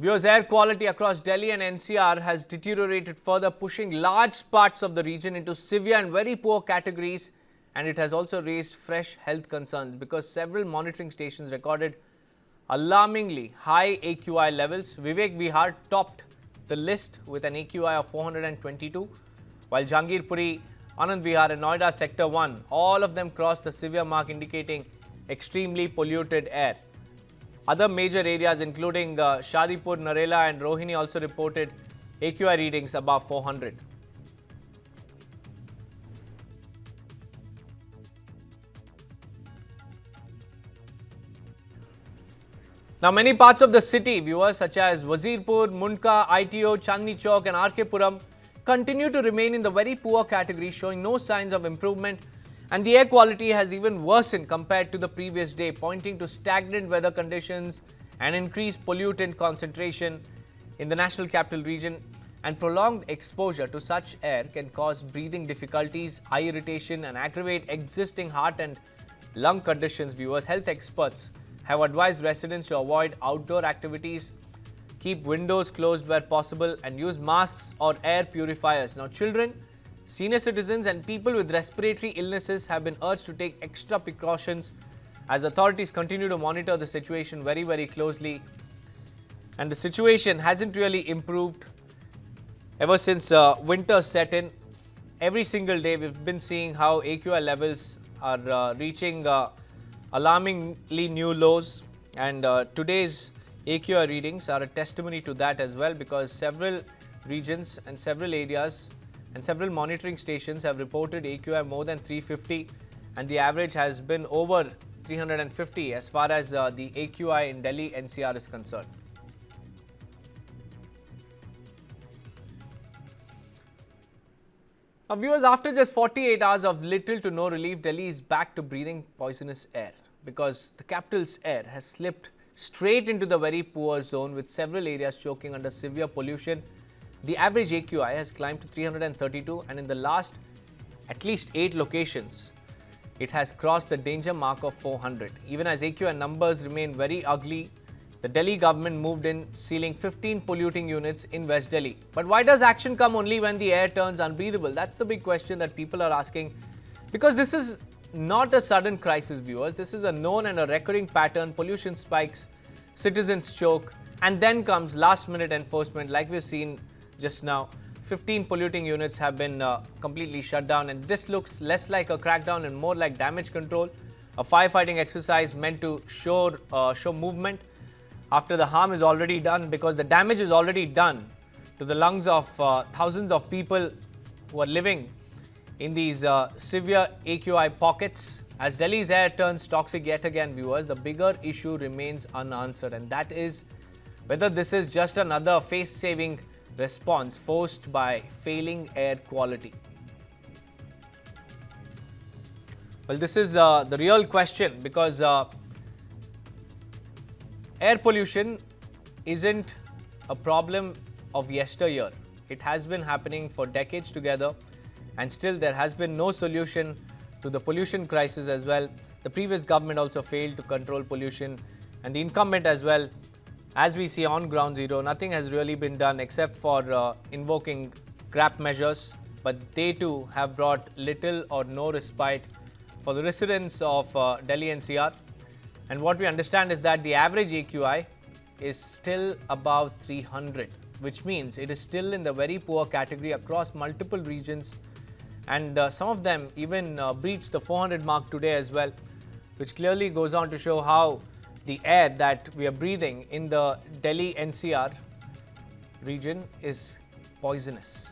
Viewers, air quality across Delhi and NCR has deteriorated further, pushing large parts of the region into severe and very poor categories. And it has also raised fresh health concerns because several monitoring stations recorded alarmingly high AQI levels. Vivek Vihar topped the list with an AQI of 422, while Jahangirpuri, Anand Vihar and Noida Sector-1, all of them crossed the severe mark, indicating extremely polluted air. Other major areas including Shadipur, Narela and Rohini also reported AQI readings above 400. Now, many parts of the city, viewers, such as Wazirpur, Mundka, ITO, Chandni Chowk and RK continue to remain in the very poor category, showing no signs of improvement. And the air quality has even worsened compared to the previous day, pointing to stagnant weather conditions and increased pollutant concentration in the national capital region. And prolonged exposure to such air can cause breathing difficulties, eye irritation and aggravate existing heart and lung conditions. Viewers, health experts have advised residents to avoid outdoor activities, keep windows closed where possible and use masks or air purifiers. Now, children, senior citizens and people with respiratory illnesses have been urged to take extra precautions as authorities continue to monitor the situation very closely. And the situation hasn't really improved ever since winter set in. Every single day we've been seeing how AQI levels are reaching alarmingly new lows, and today's AQI readings are a testimony to that as well, because several regions and several areas and several monitoring stations have reported AQI more than 350, and the average has been over 350 as far as the AQI in Delhi NCR is concerned. Now, viewers, after just 48 hours of little to no relief, Delhi is back to breathing poisonous air because the capital's air has slipped straight into the very poor zone, with several areas choking under severe pollution. The average AQI has climbed to 332, and in the last at least 8 locations, it has crossed the danger mark of 400. Even as AQI numbers remain very ugly, the Delhi government moved in, sealing 15 polluting units in West Delhi. But why does action come only when the air turns unbreathable? That's the big question that people are asking, because this is not a sudden crisis, viewers. This is a known and a recurring pattern. Pollution spikes, citizens choke, and then comes last-minute enforcement like we've seen just now. 15 polluting units have been completely shut down, and this looks less like a crackdown and more like damage control, a firefighting exercise meant to show movement after the harm is already done, because the damage is already done to the lungs of thousands of people who are living in these severe AQI pockets. As Delhi's air turns toxic yet again, viewers, the bigger issue remains unanswered, and that is whether this is just another face-saving response forced by failing air quality. Well, this is the real question, because air pollution isn't a problem of yesteryear. It has been happening for decades together, and still there has been no solution to the pollution crisis as well. The previous government also failed to control pollution, and the incumbent as well. As we see on ground zero, nothing has really been done except for invoking grab measures, but they too have brought little or no respite for the residents of Delhi-NCR. And what we understand is that the average AQI is still above 300, which means it is still in the very poor category across multiple regions. And some of them even breached the 400 mark today as well, which clearly goes on to show how the air that we are breathing in the Delhi-NCR region is poisonous.